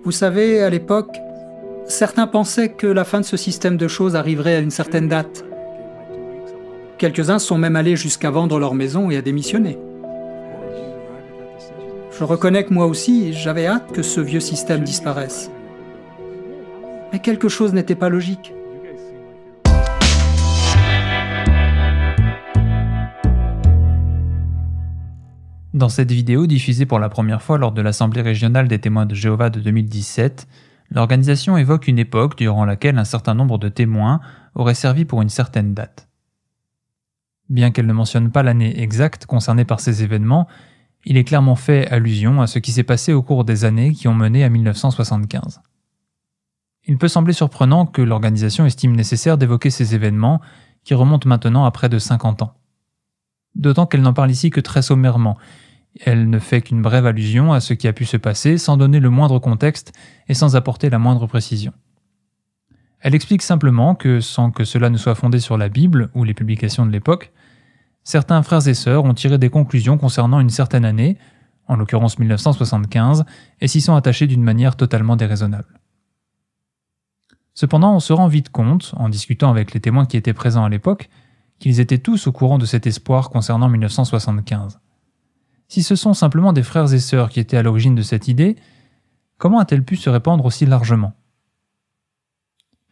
Vous savez, à l'époque, certains pensaient que la fin de ce système de choses arriverait à une certaine date. Quelques-uns sont même allés jusqu'à vendre leur maison et à démissionner. Je reconnais que moi aussi, j'avais hâte que ce vieux système disparaisse. Mais quelque chose n'était pas logique. Dans cette vidéo diffusée pour la première fois lors de l'Assemblée régionale des témoins de Jéhovah de 2017, l'organisation évoque une époque durant laquelle un certain nombre de témoins auraient servi pour une certaine date. Bien qu'elle ne mentionne pas l'année exacte concernée par ces événements, il est clairement fait allusion à ce qui s'est passé au cours des années qui ont mené à 1975. Il peut sembler surprenant que l'organisation estime nécessaire d'évoquer ces événements qui remontent maintenant à près de 50 ans. D'autant qu'elle n'en parle ici que très sommairement. Elle ne fait qu'une brève allusion à ce qui a pu se passer sans donner le moindre contexte et sans apporter la moindre précision. Elle explique simplement que, sans que cela ne soit fondé sur la Bible ou les publications de l'époque, certains frères et sœurs ont tiré des conclusions concernant une certaine année, en l'occurrence 1975, et s'y sont attachés d'une manière totalement déraisonnable. Cependant, on se rend vite compte, en discutant avec les témoins qui étaient présents à l'époque, qu'ils étaient tous au courant de cet espoir concernant 1975. Si ce sont simplement des frères et sœurs qui étaient à l'origine de cette idée, comment a-t-elle pu se répandre aussi largement ?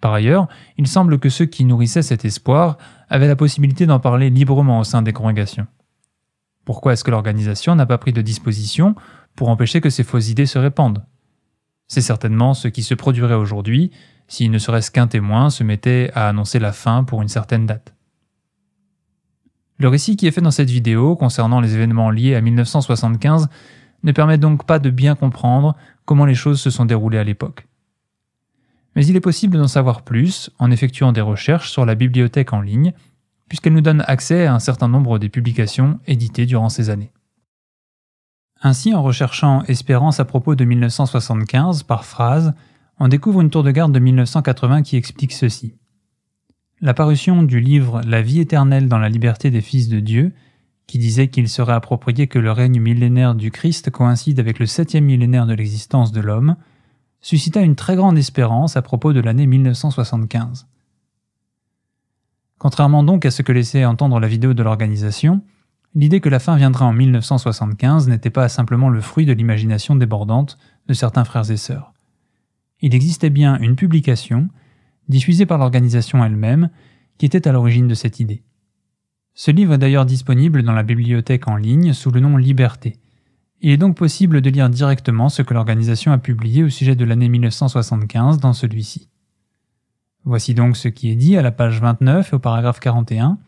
Par ailleurs, il semble que ceux qui nourrissaient cet espoir avaient la possibilité d'en parler librement au sein des congrégations. Pourquoi est-ce que l'organisation n'a pas pris de disposition pour empêcher que ces fausses idées se répandent ? C'est certainement ce qui se produirait aujourd'hui si ne serait-ce qu'un témoin se mettait à annoncer la fin pour une certaine date. Le récit qui est fait dans cette vidéo concernant les événements liés à 1975 ne permet donc pas de bien comprendre comment les choses se sont déroulées à l'époque. Mais il est possible d'en savoir plus en effectuant des recherches sur la bibliothèque en ligne, puisqu'elle nous donne accès à un certain nombre des publications éditées durant ces années. Ainsi, en recherchant Espérance à propos de 1975 par phrase, on découvre une tour de garde de 1980 qui explique ceci. La parution du livre « La vie éternelle dans la liberté des fils de Dieu », qui disait qu'il serait approprié que le règne millénaire du Christ coïncide avec le 7e millénaire de l'existence de l'homme, suscita une très grande espérance à propos de l'année 1975. Contrairement donc à ce que laissait entendre la vidéo de l'organisation, l'idée que la fin viendra en 1975 n'était pas simplement le fruit de l'imagination débordante de certains frères et sœurs. Il existait bien une publication, diffusée par l'organisation elle-même, qui était à l'origine de cette idée. Ce livre est d'ailleurs disponible dans la bibliothèque en ligne sous le nom Liberté. Il est donc possible de lire directement ce que l'organisation a publié au sujet de l'année 1975 dans celui-ci. Voici donc ce qui est dit à la page 29 et au paragraphe 41.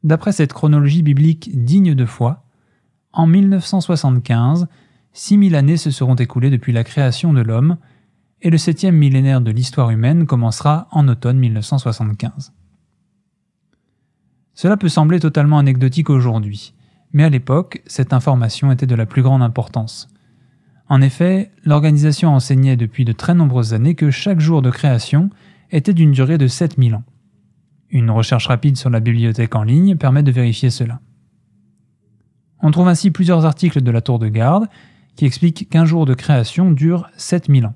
D'après cette chronologie biblique digne de foi, en 1975, 6000 années se seront écoulées depuis la création de l'homme, et le 7e millénaire de l'histoire humaine commencera en automne 1975. Cela peut sembler totalement anecdotique aujourd'hui, mais à l'époque, cette information était de la plus grande importance. En effet, l'organisation enseignait depuis de très nombreuses années que chaque jour de création était d'une durée de 7000 ans. Une recherche rapide sur la bibliothèque en ligne permet de vérifier cela. On trouve ainsi plusieurs articles de la tour de garde qui expliquent qu'un jour de création dure 7000 ans.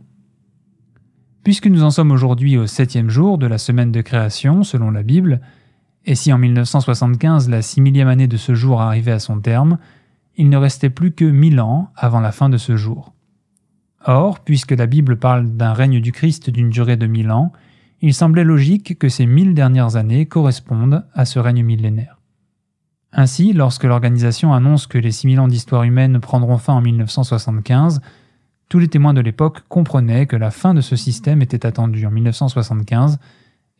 Puisque nous en sommes aujourd'hui au 7e jour de la semaine de création, selon la Bible, et si en 1975 la 6000e année de ce jour arrivait à son terme, il ne restait plus que 1000 ans avant la fin de ce jour. Or, puisque la Bible parle d'un règne du Christ d'une durée de 1000 ans, il semblait logique que ces 1000 dernières années correspondent à ce règne millénaire. Ainsi, lorsque l'organisation annonce que les 6000 ans d'histoire humaine prendront fin en 1975, tous les témoins de l'époque comprenaient que la fin de ce système était attendue en 1975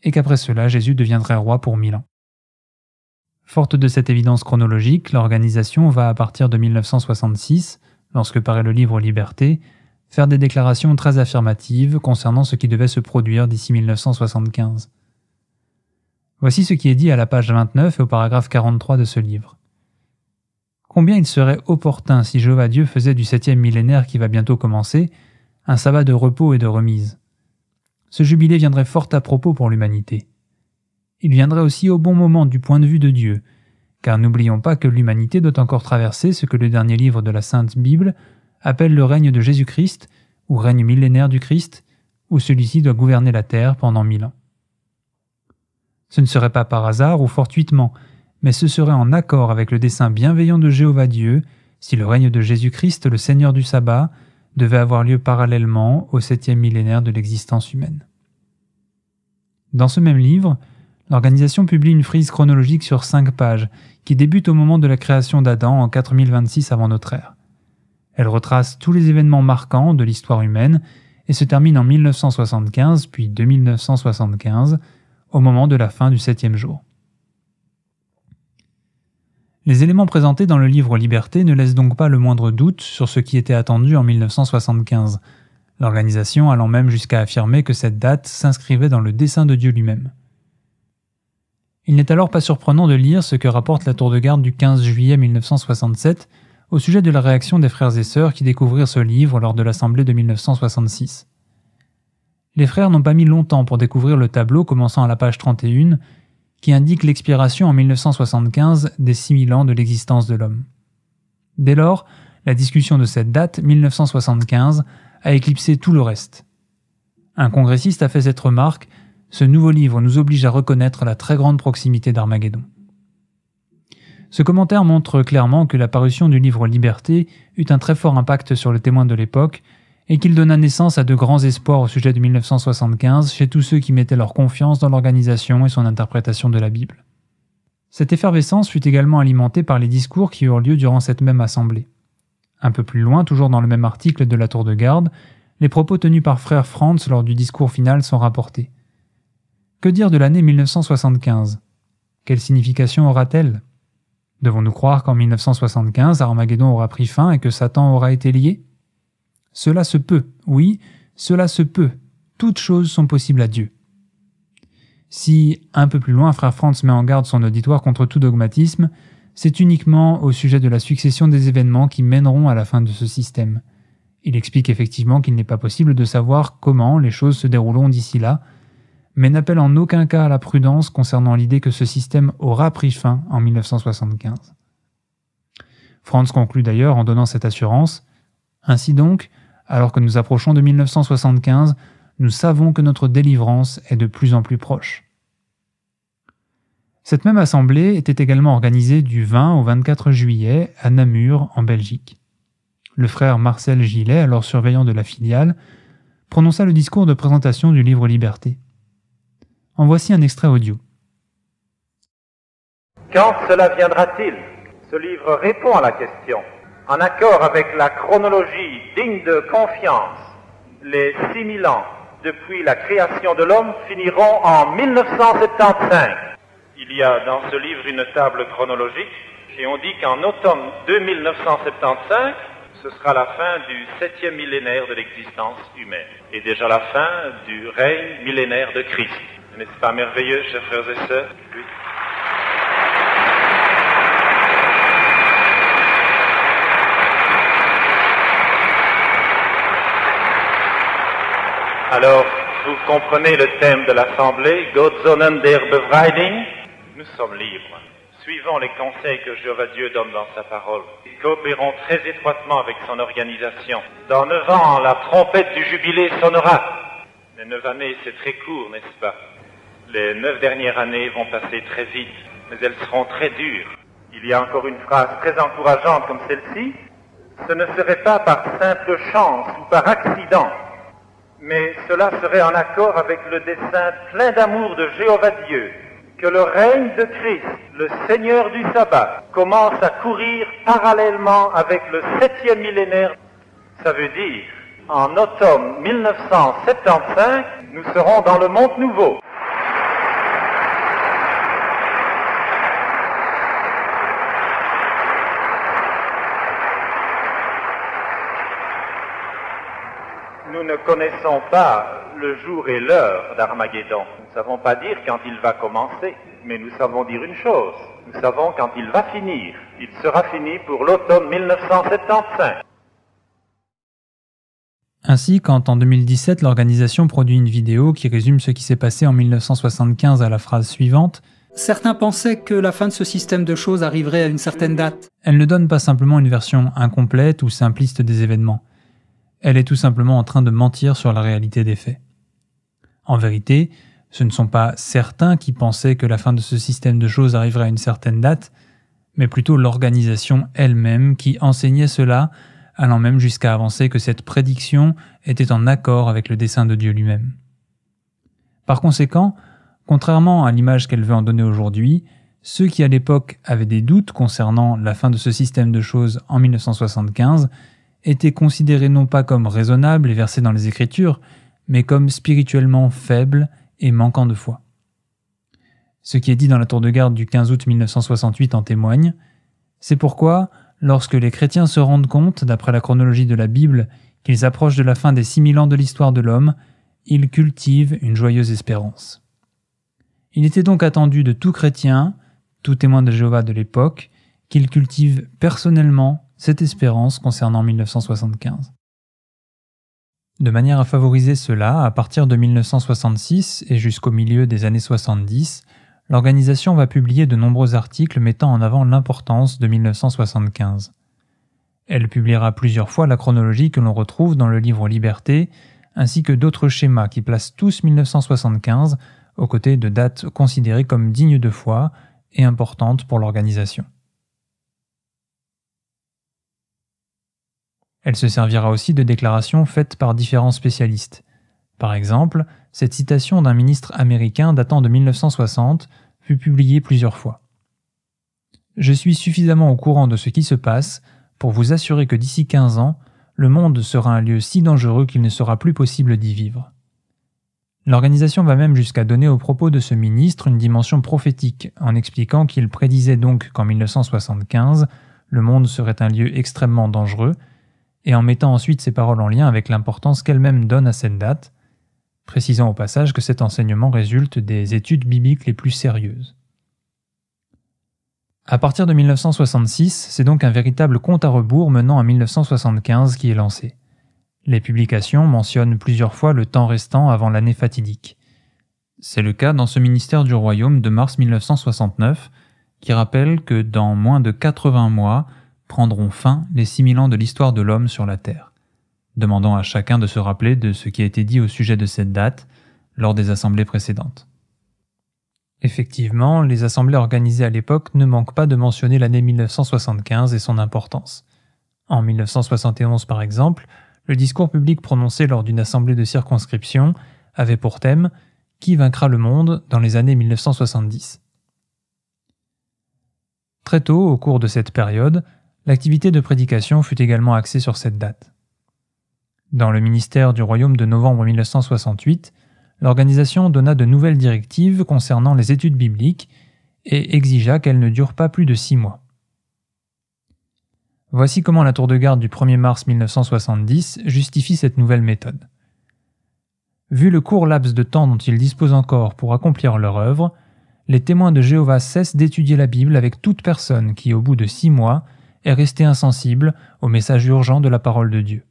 et qu'après cela, Jésus deviendrait roi pour 1000 ans. Forte de cette évidence chronologique, l'organisation va à partir de 1966, lorsque paraît le livre Liberté, faire des déclarations très affirmatives concernant ce qui devait se produire d'ici 1975. Voici ce qui est dit à la page 29 et au paragraphe 43 de ce livre. Combien il serait opportun si Jéhovah Dieu faisait du 7e millénaire qui va bientôt commencer un sabbat de repos et de remise. Ce jubilé viendrait fort à propos pour l'humanité. Il viendrait aussi au bon moment du point de vue de Dieu, car n'oublions pas que l'humanité doit encore traverser ce que le dernier livre de la Sainte Bible appelle le règne de Jésus-Christ, ou règne millénaire du Christ, où celui-ci doit gouverner la terre pendant 1000 ans. Ce ne serait pas par hasard ou fortuitement, mais ce serait en accord avec le dessein bienveillant de Jéhovah Dieu si le règne de Jésus-Christ, le Seigneur du sabbat, devait avoir lieu parallèlement au 7e millénaire de l'existence humaine. Dans ce même livre, l'organisation publie une frise chronologique sur 5 pages qui débute au moment de la création d'Adam en 4026 avant notre ère. Elle retrace tous les événements marquants de l'histoire humaine et se termine en 1975 puis 2975 au moment de la fin du 7e jour. Les éléments présentés dans le livre Liberté ne laissent donc pas le moindre doute sur ce qui était attendu en 1975, l'organisation allant même jusqu'à affirmer que cette date s'inscrivait dans le dessein de Dieu lui-même. Il n'est alors pas surprenant de lire ce que rapporte la tour de garde du 15 juillet 1967 au sujet de la réaction des frères et sœurs qui découvrirent ce livre lors de l'assemblée de 1966. Les frères n'ont pas mis longtemps pour découvrir le tableau commençant à la page 31 qui indique l'expiration en 1975 des 6000 ans de l'existence de l'homme. Dès lors, la discussion de cette date, 1975, a éclipsé tout le reste. Un congressiste a fait cette remarque: « Ce nouveau livre nous oblige à reconnaître la très grande proximité d'Armageddon ». Ce commentaire montre clairement que la parution du livre Liberté eut un très fort impact sur le témoin de l'époque et qu'il donna naissance à de grands espoirs au sujet de 1975 chez tous ceux qui mettaient leur confiance dans l'organisation et son interprétation de la Bible. Cette effervescence fut également alimentée par les discours qui eurent lieu durant cette même assemblée. Un peu plus loin, toujours dans le même article de la tour de garde, les propos tenus par frère Franz lors du discours final sont rapportés. Que dire de l'année 1975 ? Quelle signification aura-t-elle ? Devons-nous croire qu'en 1975, Armageddon aura pris fin et que Satan aura été lié ? Cela se peut, oui, cela se peut. Toutes choses sont possibles à Dieu. Si, un peu plus loin, frère Franz met en garde son auditoire contre tout dogmatisme, c'est uniquement au sujet de la succession des événements qui mèneront à la fin de ce système. Il explique effectivement qu'il n'est pas possible de savoir comment les choses se dérouleront d'ici là, mais n'appelle en aucun cas à la prudence concernant l'idée que ce système aura pris fin en 1975. Franz conclut d'ailleurs en donnant cette assurance: « Ainsi donc, alors que nous approchons de 1975, nous savons que notre délivrance est de plus en plus proche. » Cette même assemblée était également organisée du 20 au 24 juillet à Namur, en Belgique. Le frère Marcel Gillet, alors surveillant de la filiale, prononça le discours de présentation du livre Liberté. En voici un extrait audio. Quand cela viendra-t-il ? Ce livre répond à la question. En accord avec la chronologie digne de confiance, les 6000 ans depuis la création de l'homme finiront en 1975. Il y a dans ce livre une table chronologique et on dit qu'en automne 2975, ce sera la fin du 7e millénaire de l'existence humaine et déjà la fin du règne millénaire de Christ. N'est-ce pas merveilleux, chers frères et sœurs ? Oui. Alors, vous comprenez le thème de l'Assemblée, Gott sollen der Befreiung. Nous sommes libres. Suivons les conseils que Jéhovah Dieu donne dans sa parole. Coopérons très étroitement avec son organisation. Dans 9 ans, la trompette du jubilé sonnera. Les 9 années, c'est très court, n'est-ce pas ? Les 9 dernières années vont passer très vite, mais elles seront très dures. Il y a encore une phrase très encourageante comme celle-ci. Ce ne serait pas par simple chance ou par accident, mais cela serait en accord avec le dessein plein d'amour de Jéhovah Dieu, que le règne de Christ, le Seigneur du sabbat, commence à courir parallèlement avec le 7e millénaire. Ça veut dire, en automne 1975, nous serons dans le monde nouveau. Nous ne connaissons pas le jour et l'heure d'Armageddon. Nous ne savons pas dire quand il va commencer, mais nous savons dire une chose. Nous savons quand il va finir. Il sera fini pour l'automne 1975. Ainsi, quand en 2017, l'organisation produit une vidéo qui résume ce qui s'est passé en 1975 à la phrase suivante: « Certains pensaient que la fin de ce système de choses arriverait à une certaine date. » Elle ne donne pas simplement une version incomplète ou simpliste des événements, elle est tout simplement en train de mentir sur la réalité des faits. En vérité, ce ne sont pas certains qui pensaient que la fin de ce système de choses arriverait à une certaine date, mais plutôt l'organisation elle-même qui enseignait cela, allant même jusqu'à avancer que cette prédiction était en accord avec le dessein de Dieu lui-même. Par conséquent, contrairement à l'image qu'elle veut en donner aujourd'hui, ceux qui à l'époque avaient des doutes concernant la fin de ce système de choses en 1975 étaient considérés non pas comme raisonnables et versés dans les Écritures, mais comme spirituellement faibles et manquant de foi. Ce qui est dit dans la tour de garde du 15 août 1968 en témoigne. C'est pourquoi, lorsque les chrétiens se rendent compte, d'après la chronologie de la Bible, qu'ils approchent de la fin des 6000 ans de l'histoire de l'homme, ils cultivent une joyeuse espérance. Il était donc attendu de tout chrétien, tout témoin de Jéhovah de l'époque, qu'il cultive personnellement cette espérance concernant 1975. De manière à favoriser cela, à partir de 1966 et jusqu'au milieu des années 70, l'organisation va publier de nombreux articles mettant en avant l'importance de 1975. Elle publiera plusieurs fois la chronologie que l'on retrouve dans le livre Liberté, ainsi que d'autres schémas qui placent tous 1975 aux côtés de dates considérées comme dignes de foi et importantes pour l'organisation. Elle se servira aussi de déclarations faites par différents spécialistes. Par exemple, cette citation d'un ministre américain datant de 1960 fut publiée plusieurs fois. « Je suis suffisamment au courant de ce qui se passe pour vous assurer que d'ici 15 ans, le monde sera un lieu si dangereux qu'il ne sera plus possible d'y vivre. » L'organisation va même jusqu'à donner aux propos de ce ministre une dimension prophétique, en expliquant qu'il prédisait donc qu'en 1975, le monde serait un lieu extrêmement dangereux, et en mettant ensuite ces paroles en lien avec l'importance qu'elle-même donne à cette date, précisant au passage que cet enseignement résulte des études bibliques les plus sérieuses. À partir de 1966, c'est donc un véritable compte à rebours menant à 1975 qui est lancé. Les publications mentionnent plusieurs fois le temps restant avant l'année fatidique. C'est le cas dans ce ministère du Royaume de mars 1969, qui rappelle que dans moins de 80 mois prendront fin les 6000 ans de l'histoire de l'homme sur la Terre, demandant à chacun de se rappeler de ce qui a été dit au sujet de cette date lors des assemblées précédentes. Effectivement, les assemblées organisées à l'époque ne manquent pas de mentionner l'année 1975 et son importance. En 1971 par exemple, le discours public prononcé lors d'une assemblée de circonscription avait pour thème « Qui vaincra le monde dans les années 1970 ?» Très tôt, au cours de cette période, l'activité de prédication fut également axée sur cette date. Dans le ministère du Royaume de novembre 1968, l'organisation donna de nouvelles directives concernant les études bibliques et exigea qu'elles ne durent pas plus de 6 mois. Voici comment la tour de garde du 1er mars 1970 justifie cette nouvelle méthode. Vu le court laps de temps dont ils disposent encore pour accomplir leur œuvre, les témoins de Jéhovah cessent d'étudier la Bible avec toute personne qui, au bout de 6 mois, est restée insensible au message urgent de la parole de Dieu.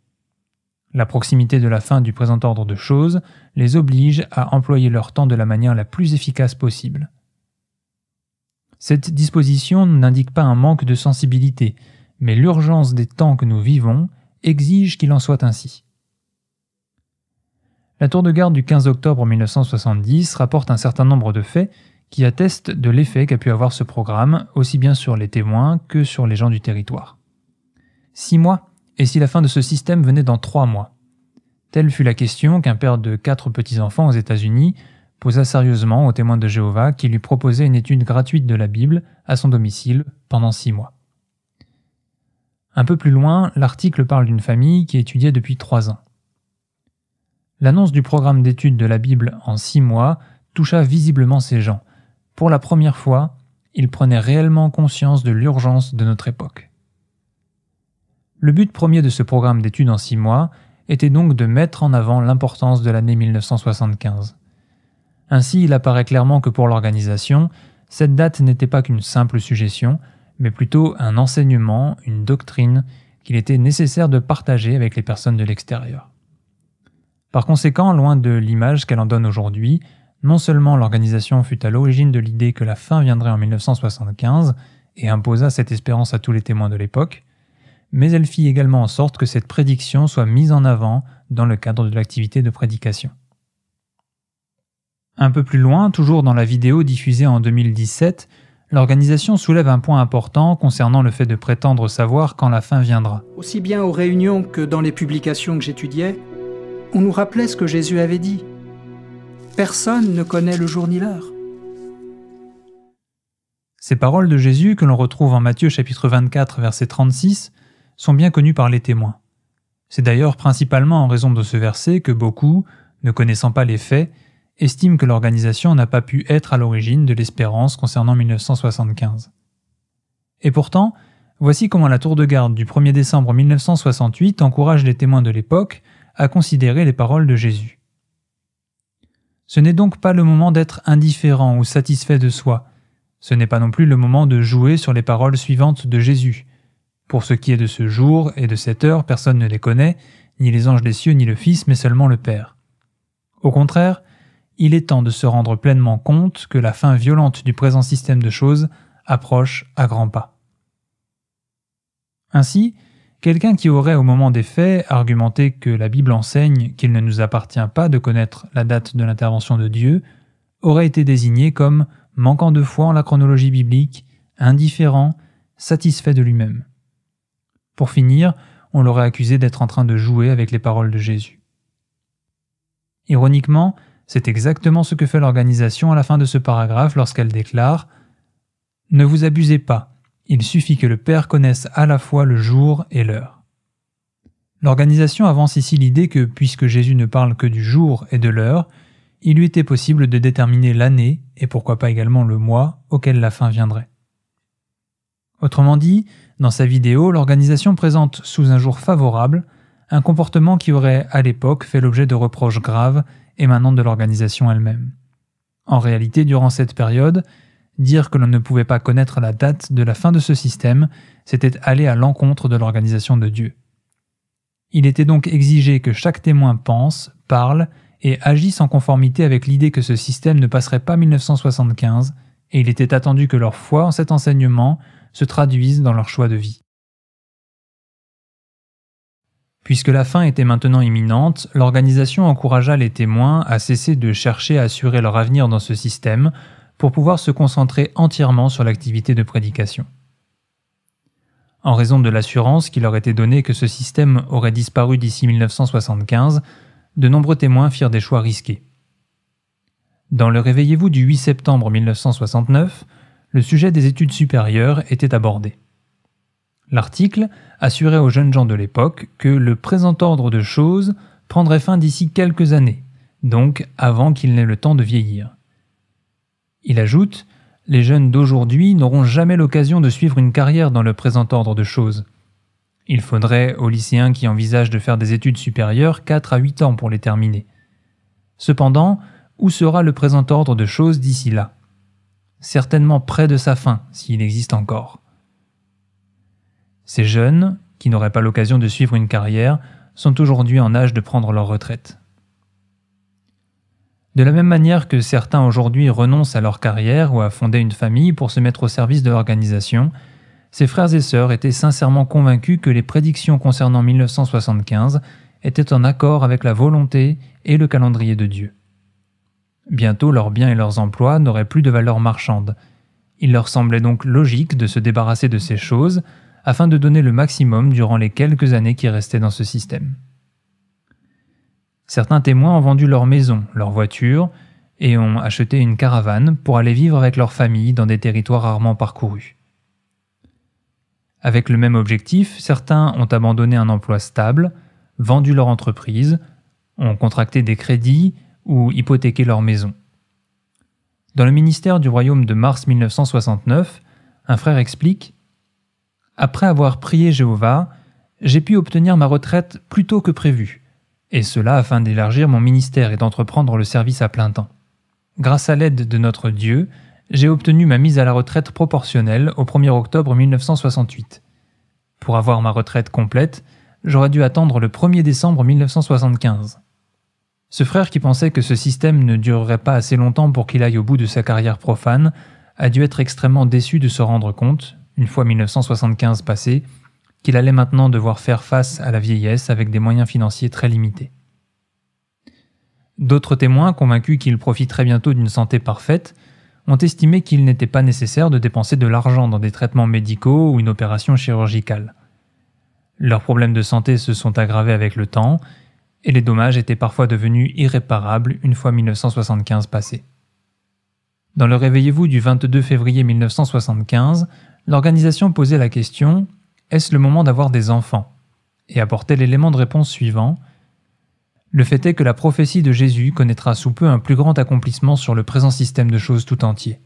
La proximité de la fin du présent ordre de choses les oblige à employer leur temps de la manière la plus efficace possible. Cette disposition n'indique pas un manque de sensibilité, mais l'urgence des temps que nous vivons exige qu'il en soit ainsi. La tour de garde du 15 octobre 1970 rapporte un certain nombre de faits qui attestent de l'effet qu'a pu avoir ce programme, aussi bien sur les témoins que sur les gens du territoire. 6 mois, et si la fin de ce système venait dans 3 mois? Telle fut la question qu'un père de 4 petits-enfants aux États-Unis posa sérieusement aux témoins de Jéhovah qui lui proposaient une étude gratuite de la Bible à son domicile pendant 6 mois. Un peu plus loin, l'article parle d'une famille qui étudiait depuis 3 ans. L'annonce du programme d'étude de la Bible en 6 mois toucha visiblement ces gens. Pour la première fois, ils prenaient réellement conscience de l'urgence de notre époque. Le but premier de ce programme d'études en 6 mois était donc de mettre en avant l'importance de l'année 1975. Ainsi, il apparaît clairement que pour l'organisation, cette date n'était pas qu'une simple suggestion, mais plutôt un enseignement, une doctrine qu'il était nécessaire de partager avec les personnes de l'extérieur. Par conséquent, loin de l'image qu'elle en donne aujourd'hui, non seulement l'organisation fut à l'origine de l'idée que la fin viendrait en 1975 et imposa cette espérance à tous les témoins de l'époque, mais elle fit également en sorte que cette prédiction soit mise en avant dans le cadre de l'activité de prédication. Un peu plus loin, toujours dans la vidéo diffusée en 2017, l'organisation soulève un point important concernant le fait de prétendre savoir quand la fin viendra. Aussi bien aux réunions que dans les publications que j'étudiais, on nous rappelait ce que Jésus avait dit. Personne ne connaît le jour ni l'heure. Ces paroles de Jésus, que l'on retrouve en Matthieu chapitre 24, verset 36, sont bien connues par les témoins. C'est d'ailleurs principalement en raison de ce verset que beaucoup, ne connaissant pas les faits, estiment que l'organisation n'a pas pu être à l'origine de l'espérance concernant 1975. Et pourtant, voici comment la tour de garde du 1er décembre 1968 encourage les témoins de l'époque à considérer les paroles de Jésus. Ce n'est donc pas le moment d'être indifférent ou satisfait de soi. Ce n'est pas non plus le moment de jouer sur les paroles suivantes de Jésus. Pour ce qui est de ce jour et de cette heure, personne ne les connaît, ni les anges des cieux, ni le Fils, mais seulement le Père. Au contraire, il est temps de se rendre pleinement compte que la fin violente du présent système de choses approche à grands pas. Ainsi, quelqu'un qui aurait au moment des faits argumenté que la Bible enseigne qu'il ne nous appartient pas de connaître la date de l'intervention de Dieu aurait été désigné comme manquant de foi en la chronologie biblique, indifférent, satisfait de lui-même. Pour finir, on l'aurait accusé d'être en train de jouer avec les paroles de Jésus. Ironiquement, c'est exactement ce que fait l'organisation à la fin de ce paragraphe lorsqu'elle déclare « Ne vous abusez pas, il suffit que le Père connaisse à la fois le jour et l'heure. » L'organisation avance ici l'idée que, puisque Jésus ne parle que du jour et de l'heure, il lui était possible de déterminer l'année, et pourquoi pas également le mois, auquel la fin viendrait. Autrement dit, dans sa vidéo, l'organisation présente sous un jour favorable un comportement qui aurait, à l'époque, fait l'objet de reproches graves émanant de l'organisation elle-même. En réalité, durant cette période, dire que l'on ne pouvait pas connaître la date de la fin de ce système, c'était aller à l'encontre de l'organisation de Dieu. Il était donc exigé que chaque témoin pense, parle et agisse en conformité avec l'idée que ce système ne passerait pas 1975, et il était attendu que leur foi en cet enseignement se traduise dans leur choix de vie. Puisque la fin était maintenant imminente, l'organisation encouragea les témoins à cesser de chercher à assurer leur avenir dans ce système pour pouvoir se concentrer entièrement sur l'activité de prédication. En raison de l'assurance qui leur était donnée que ce système aurait disparu d'ici 1975, de nombreux témoins firent des choix risqués. Dans le Réveillez-vous du 8 septembre 1969, le sujet des études supérieures était abordé. L'article assurait aux jeunes gens de l'époque que le présent ordre de choses prendrait fin d'ici quelques années, donc avant qu'ils n'aient le temps de vieillir. Il ajoute « Les jeunes d'aujourd'hui n'auront jamais l'occasion de suivre une carrière dans le présent ordre de choses. Il faudrait aux lycéens qui envisagent de faire des études supérieures 4 à 8 ans pour les terminer. Cependant, où sera le présent ordre de choses d'ici là ? Certainement près de sa fin, s'il existe encore. Ces jeunes, qui n'auraient pas l'occasion de suivre une carrière, sont aujourd'hui en âge de prendre leur retraite. De la même manière que certains aujourd'hui renoncent à leur carrière ou à fonder une famille pour se mettre au service de l'organisation, ces frères et sœurs étaient sincèrement convaincus que les prédictions concernant 1975 étaient en accord avec la volonté et le calendrier de Dieu. Bientôt, leurs biens et leurs emplois n'auraient plus de valeur marchande. Il leur semblait donc logique de se débarrasser de ces choses afin de donner le maximum durant les quelques années qui restaient dans ce système. Certains témoins ont vendu leur maison, leur voiture, et ont acheté une caravane pour aller vivre avec leur famille dans des territoires rarement parcourus. Avec le même objectif, certains ont abandonné un emploi stable, vendu leur entreprise, ont contracté des crédits ou hypothéqué leur maison. Dans le ministère du Royaume de mars 1969, un frère explique « Après avoir prié Jéhovah, j'ai pu obtenir ma retraite plus tôt que prévu, et cela afin d'élargir mon ministère et d'entreprendre le service à plein temps. Grâce à l'aide de notre Dieu, j'ai obtenu ma mise à la retraite proportionnelle au 1er octobre 1968. Pour avoir ma retraite complète, j'aurais dû attendre le 1er décembre 1975. Ce frère qui pensait que ce système ne durerait pas assez longtemps pour qu'il aille au bout de sa carrière profane, a dû être extrêmement déçu de se rendre compte, une fois 1975 passé, qu'il allait maintenant devoir faire face à la vieillesse avec des moyens financiers très limités. D'autres témoins, convaincus qu'il profiterait bientôt d'une santé parfaite, ont estimé qu'il n'était pas nécessaire de dépenser de l'argent dans des traitements médicaux ou une opération chirurgicale. Leurs problèmes de santé se sont aggravés avec le temps, et les dommages étaient parfois devenus irréparables une fois 1975 passé. Dans le Réveillez-vous du 22 février 1975, l'organisation posait la question « Est-ce le moment d'avoir des enfants ?» et apportait l'élément de réponse suivant « Le fait est que la prophétie de Jésus connaîtra sous peu un plus grand accomplissement sur le présent système de choses tout entier.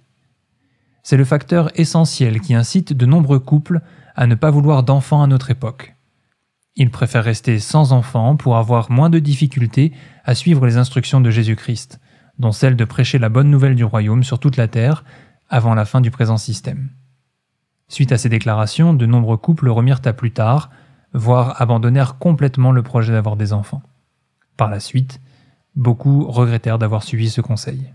C'est le facteur essentiel qui incite de nombreux couples à ne pas vouloir d'enfants à notre époque. Ils préfèrent rester sans enfants pour avoir moins de difficultés à suivre les instructions de Jésus-Christ, dont celle de prêcher la bonne nouvelle du royaume sur toute la terre avant la fin du présent système. » Suite à ces déclarations, de nombreux couples remirent à plus tard, voire abandonnèrent complètement le projet d'avoir des enfants. Par la suite, beaucoup regrettèrent d'avoir suivi ce conseil.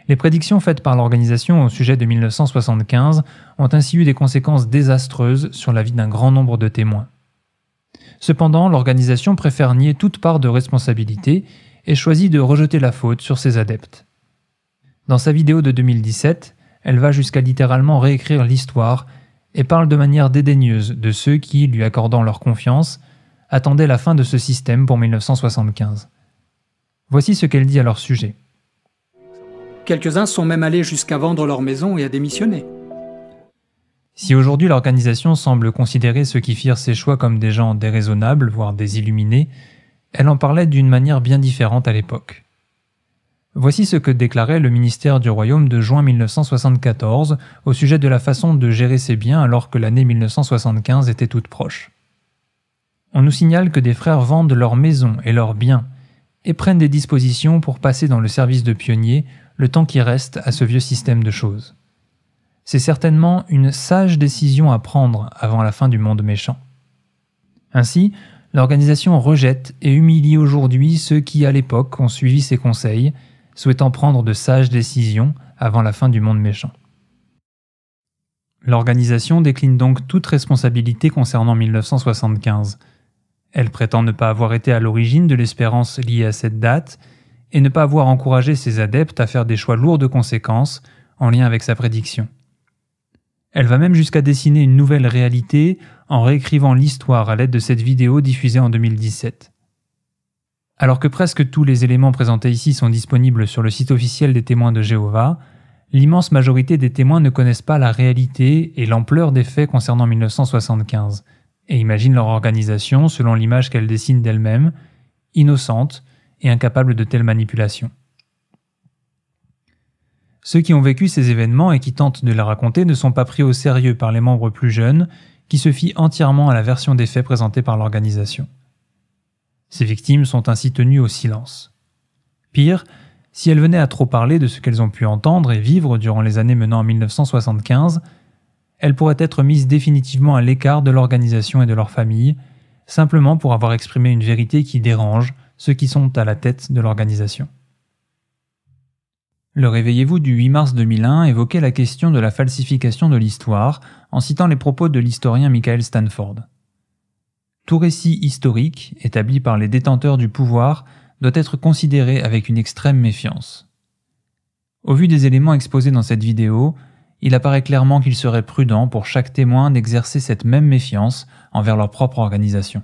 Les prédictions faites par l'organisation au sujet de 1975 ont ainsi eu des conséquences désastreuses sur la vie d'un grand nombre de témoins. Cependant, l'organisation préfère nier toute part de responsabilité et choisit de rejeter la faute sur ses adeptes. Dans sa vidéo de 2017, elle va jusqu'à littéralement réécrire l'histoire et parle de manière dédaigneuse de ceux qui, lui accordant leur confiance, attendaient la fin de ce système pour 1975. Voici ce qu'elle dit à leur sujet. Quelques-uns sont même allés jusqu'à vendre leur maison et à démissionner. Si aujourd'hui l'organisation semble considérer ceux qui firent ces choix comme des gens déraisonnables, voire des illuminés, elle en parlait d'une manière bien différente à l'époque. Voici ce que déclarait le ministère du Royaume de juin 1974 au sujet de la façon de gérer ses biens alors que l'année 1975 était toute proche. On nous signale que des frères vendent leurs maisons et leurs biens et prennent des dispositions pour passer dans le service de pionniers le temps qui reste à ce vieux système de choses. C'est certainement une sage décision à prendre avant la fin du monde méchant. Ainsi, l'organisation rejette et humilie aujourd'hui ceux qui, à l'époque, ont suivi ses conseils, souhaitant prendre de sages décisions avant la fin du monde méchant. L'organisation décline donc toute responsabilité concernant 1975. Elle prétend ne pas avoir été à l'origine de l'espérance liée à cette date et ne pas avoir encouragé ses adeptes à faire des choix lourds de conséquences en lien avec sa prédiction. Elle va même jusqu'à dessiner une nouvelle réalité en réécrivant l'histoire à l'aide de cette vidéo diffusée en 2017. Alors que presque tous les éléments présentés ici sont disponibles sur le site officiel des témoins de Jéhovah, l'immense majorité des témoins ne connaissent pas la réalité et l'ampleur des faits concernant 1975, et imaginent leur organisation selon l'image qu'elle dessine d'elle-même, innocente et incapable de telles manipulations. Ceux qui ont vécu ces événements et qui tentent de les raconter ne sont pas pris au sérieux par les membres plus jeunes, qui se fient entièrement à la version des faits présentée par l'organisation. Ces victimes sont ainsi tenues au silence. Pire, si elles venaient à trop parler de ce qu'elles ont pu entendre et vivre durant les années menant à 1975, elles pourraient être mises définitivement à l'écart de l'organisation et de leur famille, simplement pour avoir exprimé une vérité qui dérange ceux qui sont à la tête de l'organisation. Le Réveillez-vous du 8 mars 2001 évoquait la question de la falsification de l'histoire en citant les propos de l'historien Michael Stanford. Tout récit historique, établi par les détenteurs du pouvoir, doit être considéré avec une extrême méfiance. Au vu des éléments exposés dans cette vidéo, il apparaît clairement qu'il serait prudent pour chaque témoin d'exercer cette même méfiance envers leur propre organisation.